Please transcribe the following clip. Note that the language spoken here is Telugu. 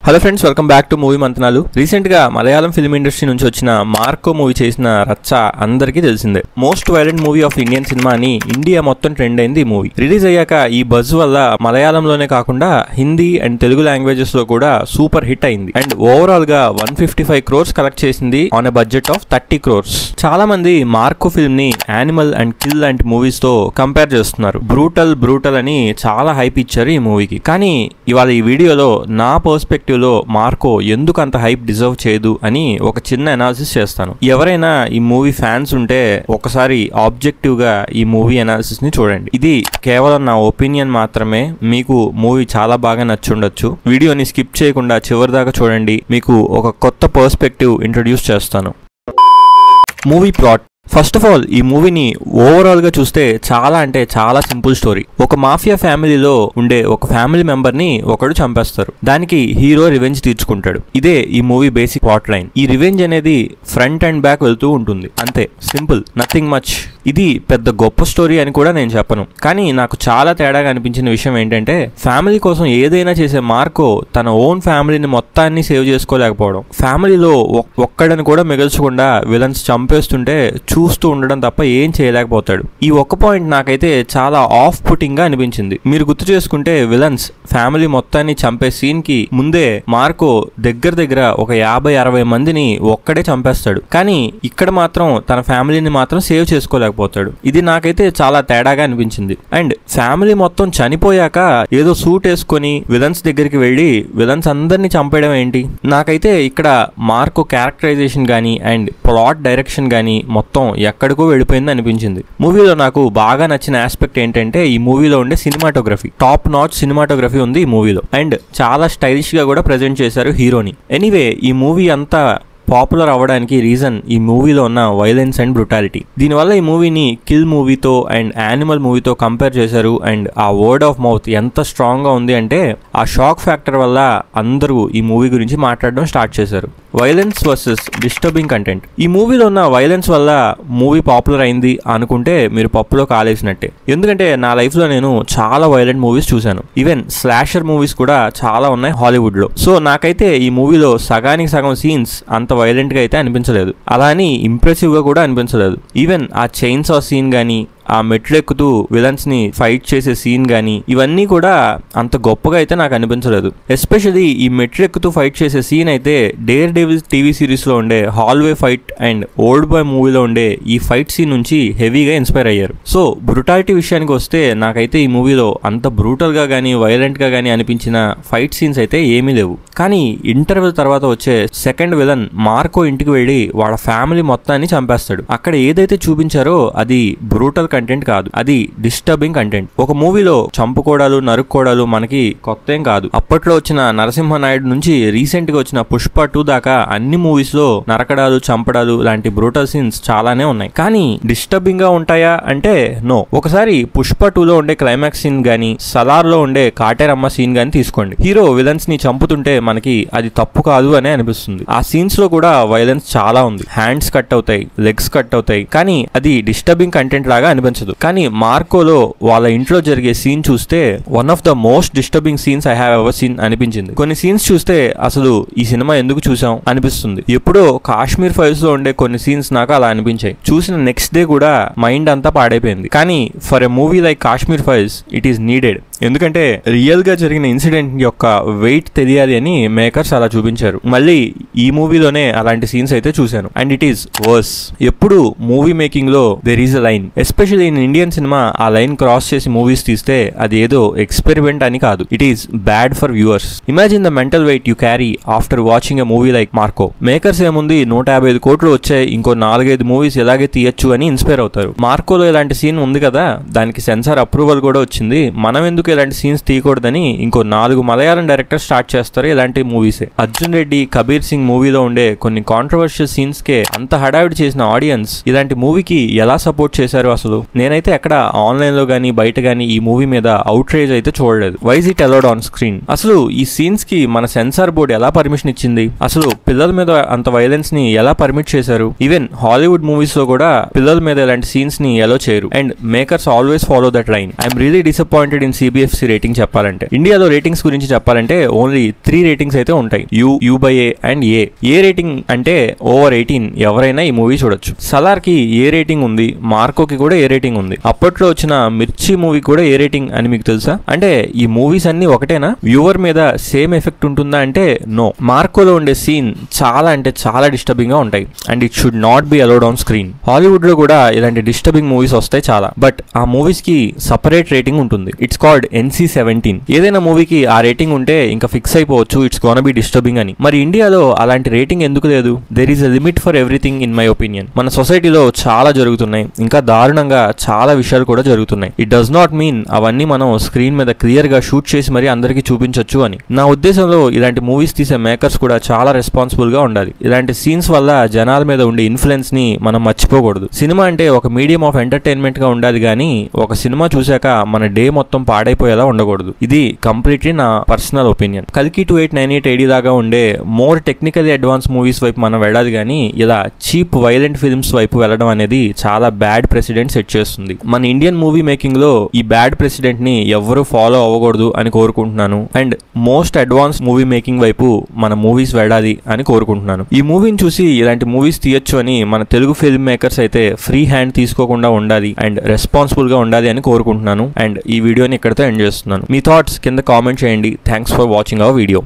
Hello friends, welcome back to movie మంతనాలు. రీసెంట్ గా మలయాళం ఫిల్మ్ ఇండస్ట్రీ నుంచి వచ్చిన మార్కో మూవీ చేసిన రచ్చ అందరికీ తెలిసిందే. Most violent movie of Indian cinema అని ఇండియా మొత్తం ట్రెండ్ అయింది ఈ మూవీ. రిలీజ్ అయ్యాక ఈ బజ్ వల్ల మలయాళంలోనే కాకుండా హిందీ అండ్ తెలుగు లాంగ్వేజెస్ లో కూడా సూపర్ హిట్ అయింది. అండ్ ఓవరాల్ గా 155 crores కలెక్ట్ చేసింది on a budget of 30 crores. చాలా మంది మార్కో ఫిల్మ్ ని యానిమల్ అండ్ కిల్ లాంటి మూవీస్ తో కంపేర్ చేస్తున్నారు. బ్రూటల్ అని చాలా హైప్ ఇచ్చారు ఈ మూవీకి. కానీ ఇవాళ ఈ వీడియోలో నా పర్స్పెక్టివ్ లో మార్కో ఎందుకు అంత హైప్ డిజర్వ్ చేయదు అని ఒక చిన్న అనాలిసిస్ చేస్తాను. ఎవరైనా ఈ మూవీ ఫ్యాన్స్ ఉంటే ఒకసారి ఆబ్జెక్టివ్ గా ఈ మూవీ అనాలిసిస్ ని చూడండి. ఇది కేవలం నా ఒపీనియన్ మాత్రమే. మీకు మూవీ చాలా బాగా నచ్చుండొచ్చు. వీడియోని స్కిప్ చేయకుండా చివరి దాకా చూడండి. మీకు ఒక కొత్త పర్స్పెక్టివ్ ఇంట్రొడ్యూస్ చేస్తాను. Movie plot. First of all ఈ మూవీని ఓవరాల్ గా చూస్తే చాలా అంటే చాలా సింపుల్ స్టోరీ. ఒక మాఫియా ఫ్యామిలీలో ఉండే ఒక ఫ్యామిలీ మెంబర్ ని ఒకడు చంపేస్తారు. దానికి హీరో రివెంజ్ తీర్చుకుంటాడు. ఇదే ఈ మూవీ బేసిక్ ప్లాట్ లైన్. ఈ రివెంజ్ అనేది ఫ్రంట్ అండ్ బ్యాక్ వెళ్తూ ఉంటుంది. అంతే, సింపుల్, నథింగ్ మచ్. ఇది పెద్ద గొప్ప స్టోరీ అని కూడా నేను చెప్పను. కానీ నాకు చాలా తేడాగా అనిపించిన విషయం ఏంటంటే, ఫ్యామిలీ కోసం ఏదైనా చేసే మార్కో తన ఓన్ ఫ్యామిలీని మొత్తాన్ని సేవ్ చేసుకోలేకపోవడం, ఫ్యామిలీలో ఒక్కడని కూడా మిగల్చకుండా విలన్స్ చంపేస్తుంటే చూస్తూ ఉండడం తప్ప ఏం చేయలేకపోతాడు. ఈ ఒక్క పాయింట్ నాకైతే చాలా ఆఫ్ పుట్టింగ్ గా అనిపించింది. మీరు గుర్తు చేసుకుంటే విలన్స్ ఫ్యామిలీ మొత్తాన్ని చంపే సీన్ కి ముందే మార్కో దగ్గర ఒక 50-60 మందిని ఒక్కడే చంపేస్తాడు. కానీ ఇక్కడ మాత్రం తన ఫ్యామిలీని మాత్రం సేవ్ చేసుకోలేకపోతాడు. ఇది నాకైతే చాలా తేడాగా అనిపించింది. అండ్ ఫ్యామిలీ మొత్తం చనిపోయాక ఏదో సూట్ వేసుకొని విలన్స్ దగ్గరికి వెళ్ళి విలన్స్ అందరినీ చంపేయడం ఏంటి? నాకైతే ఇక్కడ మార్కో క్యారెక్టరైజేషన్ గానీ అండ్ ప్లాట్ డైరెక్షన్ గానీ మొత్తం ఎక్కడికో వెళ్ళిపోయింది అనిపించింది. మూవీలో నాకు బాగా నచ్చిన ఆస్పెక్ట్ ఏంటంటే, ఈ మూవీలో ఉండే సినిమాటోగ్రఫీ. టాప్ నాచ్ సినిమాటోగ్రఫీ ఉంది ఈ మూవీలో. అండ్ చాలా స్టైలిష్ గా కూడా ప్రెజెంట్ చేశారు హీరోని. ఎనీవే, ఈ మూవీ అంతా పాపులర్ అవ్వడానికి రీజన్ ఈ మూవీలో ఉన్న వైలెన్స్ అండ్ బ్రుటాలిటీ. దీనివల్ల ఈ మూవీని కిల్ మూవీతో అండ్ యానిమల్ మూవీతో కంపేర్ చేశారు. అండ్ ఆ వర్డ్ ఆఫ్ మౌత్ ఎంత స్ట్రాంగ్ గా ఉంది అంటే, ఆ షాక్ ఫ్యాక్టర్ వల్ల అందరూ ఈ మూవీ గురించి మాట్లాడడం స్టార్ట్ చేశారు. Violence versus disturbing content. ఈ మూవీలో ఉన్న వైలెన్స్ వల్ల మూవీ పాపులర్ అయింది అనుకుంటే మీరు పప్పులో కాలేసినట్టే. ఎందుకంటే నా లైఫ్ లో నేను చాలా వైలెంట్ మూవీస్ చూశాను. ఈవెన్ స్లాషర్ మూవీస్ కూడా చాలా ఉన్నాయి హాలీవుడ్ లో. సో నాకైతే ఈ మూవీలో సగానికి సగం సీన్స్ అంత వైలెంట్ గా అయితే అనిపించలేదు. అలా అని ఇంప్రెసివ్ గా కూడా అనిపించలేదు. ఈవెన్ ఆ చైన్స్ ఆఫ్ సీన్ గానీ, ఆ మెట్లెక్కుతూ విలన్స్ ని ఫైట్ చేసే సీన్ గానీ, ఇవన్నీ కూడా అంత గొప్పగా అయితే నాకు అనిపించలేదు. ఎస్పెషల్లీ ఈ మెట్లెక్కుతూ ఫైట్ చేసే సీన్ అయితే డేర్ డెవిల్స్ టీవీ సిరీస్ లో ఉండే hallway fight and old bye మూవీలో ఉండే ఈ ఫైట్ సీన్ నుంచి హెవీగా ఇన్స్పైర్ అయ్యారు. సో బ్రుటాలిటీ విషయానికి వస్తే నాకైతే ఈ మూవీలో అంత బ్రూటల్ గా గానీ వైలెంట్ గా గానీ అనిపించిన ఫైట్ సీన్స్ అయితే ఏమీ లేవు. కానీ ఇంటర్వెల్ తర్వాత వచ్చే సెకండ్ విలన్ మార్కో ఇంటికి వెళ్ళి వాళ్ళ ఫ్యామిలీ మొత్తాన్ని చంపేస్తాడు. అక్కడ ఏదైతే చూపించారో అది బ్రూటల్ కంటెంట్ కాదు, అది డిస్టర్బింగ్ కంటెంట్. ఒక మూవీలో చంపుకోవడాలు, నరుక్కోవడాలు మనకి కొత్త ఏం కాదు. అప్పట్లో వచ్చిన నరసింహనాయుడు నుంచి రీసెంట్ గా వచ్చిన పుష్ప 2 దాకా అన్ని మూవీస్ లో నరకడాలు, చంపడాలు లాంటి బ్రూటల్ సీన్స్ చాలానే ఉన్నాయి. కానీ డిస్టర్బింగ్ గా ఉంటాయా అంటే నో. ఒకసారి పుష్ప 2లో ఉండే క్లైమాక్స్ సీన్ గానీ, సలార్ లో ఉండే కాటేరమ్మ సీన్ గానీ తీసుకోండి. హీరో విలన్స్ ని చంపుతుంటే మనకి అది తప్పు కాదు అనే అనిపిస్తుంది. ఆ సీన్స్ లో కూడా వైలెన్స్ చాలా ఉంది. హ్యాండ్స్ కట్ అవుతాయి, లెగ్స్ కట్ అవుతాయి. కానీ అది డిస్టర్బింగ్ కంటెంట్ లాగా అనిపించదు. కానీ మార్కోలో వాళ్ళ ఇంట్లో జరిగే సీన్ చూస్తే one of the most disturbing scenes I have ever seen అనిపించింది. కొన్ని సీన్స్ చూస్తే అసలు ఈ సినిమా ఎందుకు చూసాం అనిపిస్తుంది. ఎప్పుడో కాశ్మీర్ ఫైల్స్ లో ఉండే కొన్ని సీన్స్ నాకు అలా అనిపించాయి. చూసిన నెక్స్ట్ డే కూడా మైండ్ అంతా పాడైపోయింది. కానీ for a movie like Kashmir files it is needed. ఎందుకంటే రియల్ గా జరిగిన ఇన్సిడెంట్ యొక్క వెయిట్ తెలియాలి అని మేకర్స్ అలా చూపించారు. మళ్ళీ ఈ మూవీలోనే అలాంటి సీన్స్ అయితే చూశాను. And it is worse. ఎప్పుడు మూవీ మేకింగ్ లో there is a line. Especially in Indian cinema ఆ లైన్ క్రాస్ చేసి మూవీస్ తీస్తే అది ఏదో ఎక్స్పెరిమెంట్ అని కాదు. It is bad for viewers. Imagine the mental weight you carry after watching a movie like Marco. Makers ఏముంది, 155 కోట్లు వచ్చాయి, ఇంకో 4-5 మూవీస్ ఎలాగే తీయచ్చు అని ఇన్స్పైర్ అవుతారు. మార్కోలో ఇలాంటి సీన్ ఉంది కదా, దానికి సెన్సార్ అప్రూవల్ కూడా వచ్చింది, మనం ఎందుకు ఇలాంటి సీన్స్ తీయకూడదని ఇంకో 4 మలయాళం డైరెక్టర్ స్టార్ట్ చేస్తారు ఇలాంటి మూవీసే. అర్జున్ రెడ్డి, కబీర్ సింగ్ మూవీలో ఉండే కొన్ని కాంట్రవర్షియల్ సీన్స్ కే అంత హడావిడి చేసిన ఆడియన్స్ ఇలాంటి మూవీకి ఎలా సపోర్ట్ చేశారు అసలు? నేనైతే ఎక్కడ ఆన్లైన్ లో గానీ బయట గానీ ఈ మూవీ మీద అవుట్ రేజ్ అయితే చూడలేదు. Why is it allowed on screen? అసలు ఈ సీన్స్ కి మన సెన్సార్ బోర్డ్ ఎలా పర్మిషన్ ఇచ్చింది? అసలు పిల్లల మీద అంత వైలెన్స్ ని ఎలా పర్మిట్ చేశారు? ఈవెన్ హాలీవుడ్ మూవీస్ లో కూడా పిల్లల మీద ఇలాంటి సీన్స్ ని ఎలా చేయరు. And makers always follow that line. I'm really disappointed in CB CBFC rating చెప్పాలంటే. ఇండియాలో రేటింగ్స్ గురించి చెప్పాలంటే ఓన్లీ 3 రేటింగ్స్ అయితే ఉంటాయి, U/A అండ్ ఏ రేటింగ్ అంటే ఓవర్ 18 ఎవరైనా ఈ మూవీ చూడొచ్చు. సలార్ కి ఏ రేటింగ్ ఉంది, మార్కోకి కూడా ఏ రేటింగ్ ఉంది. అప్పట్లో వచ్చిన మిర్చి మూవీ కూడా ఏ రేటింగ్ అని మీకు తెలుసా? అంటే ఈ మూవీస్ అన్ని ఒకటేనా? వ్యూవర్ మీద సేమ్ ఎఫెక్ట్ ఉంటుందా అంటే నో. మార్కోలో ఉండే సీన్ చాలా అంటే చాలా డిస్టర్బింగ్ గా ఉంటాయి and it should not be allowed on screen. Hollywood లో కూడా ఇలాంటి డిస్టర్బింగ్ మూవీస్ వస్తాయి చాలా, బట్ ఆ మూవీస్ కి సపరేట్ రేటింగ్ ఉంటుంది. It's called NC-17. ఏదైనా మూవీకి ఆ రేటింగ్ ఉంటే ఇంకా ఫిక్స్ అయిపోవచ్చు ఇట్స్ గోనా బి డిస్టర్బింగ్ అని. మరి ఇండియాలో అలాంటి రేటింగ్ ఎందుకు లేదు? There is a limit for everything in my opinion. మన సొసైటీలో చాలా జరుగుతున్నాయి, ఇంకా దారుణంగా చాలా విషయాలు కూడా జరుగుతున్నాయి. ఇట్ డస్ నాట్ మీన్ అవన్నీ మనం స్క్రీన్ మీద క్లియర్ గా షూట్ చేసి మరి అందరికీ చూపించొచ్చు అని. నా ఉద్దేశంలో ఇలాంటి మూవీస్ తీసే మేకర్స్ కూడా చాలా రెస్పాన్సిబుల్ గా ఉండాలి. ఇలాంటి సీన్స్ వల్ల జనాల మీద ఉండే ఇన్ఫ్లుయెన్స్ ని మనం మర్చిపోకూడదు. సినిమా అంటే ఒక మీడియం ఆఫ్ ఎంటర్టైన్మెంట్ గా ఉండాలి కానీ ఒక సినిమా చూశాక మన డే మొత్తం పాడైపోయేలా ఉండకూడదు. ఇది కంప్లీట్లీ నా పర్సనల్ ఒపీనియన్. కల్కి 2898 AD దాకా ఉండే మోర్ టెక్నికల్లీ అడ్వాన్స్ మూవీస్ వైపు మనం వెళ్ళాలి కానీ ఇలా చీప్ వైలెంట్ ఫిల్మ్స్ వైపు వెళ్ళడం అనేది చాలా బ్యాడ్ ప్రెసిడెంట్ సెట్ చేస్తుంది. మన ఇండియన్ మూవీ మేకింగ్ లో ఈ బ్యాడ్ ప్రెసిడెంట్ ని ఎవరు ఫాలో అవ్వకూడదు అని కోరుకుంటున్నాను and most advance movie making వైపు మన మూవీస్ వెళ్ళాలి అని కోరుకుంటున్నాను. ఈ మూవీని చూసి ఇలాంటి మూవీస్ తీయొచ్చు అని మన తెలుగు ఫిల్మ్ మేకర్స్ అయితే ఫ్రీ హ్యాండ్ తీసుకోకుండా ఉండాలి అండ్ రెస్పాన్సిబుల్ గా ఉండాలి అని కోరుకుంటున్నాను. అండ్ ఈ వీడియోని ఇక్కడితో ఎండ్ చేస్తున్నాను. మీ థాట్స్ కింద కామెంట్ చేయండి. Thanks for watching our video.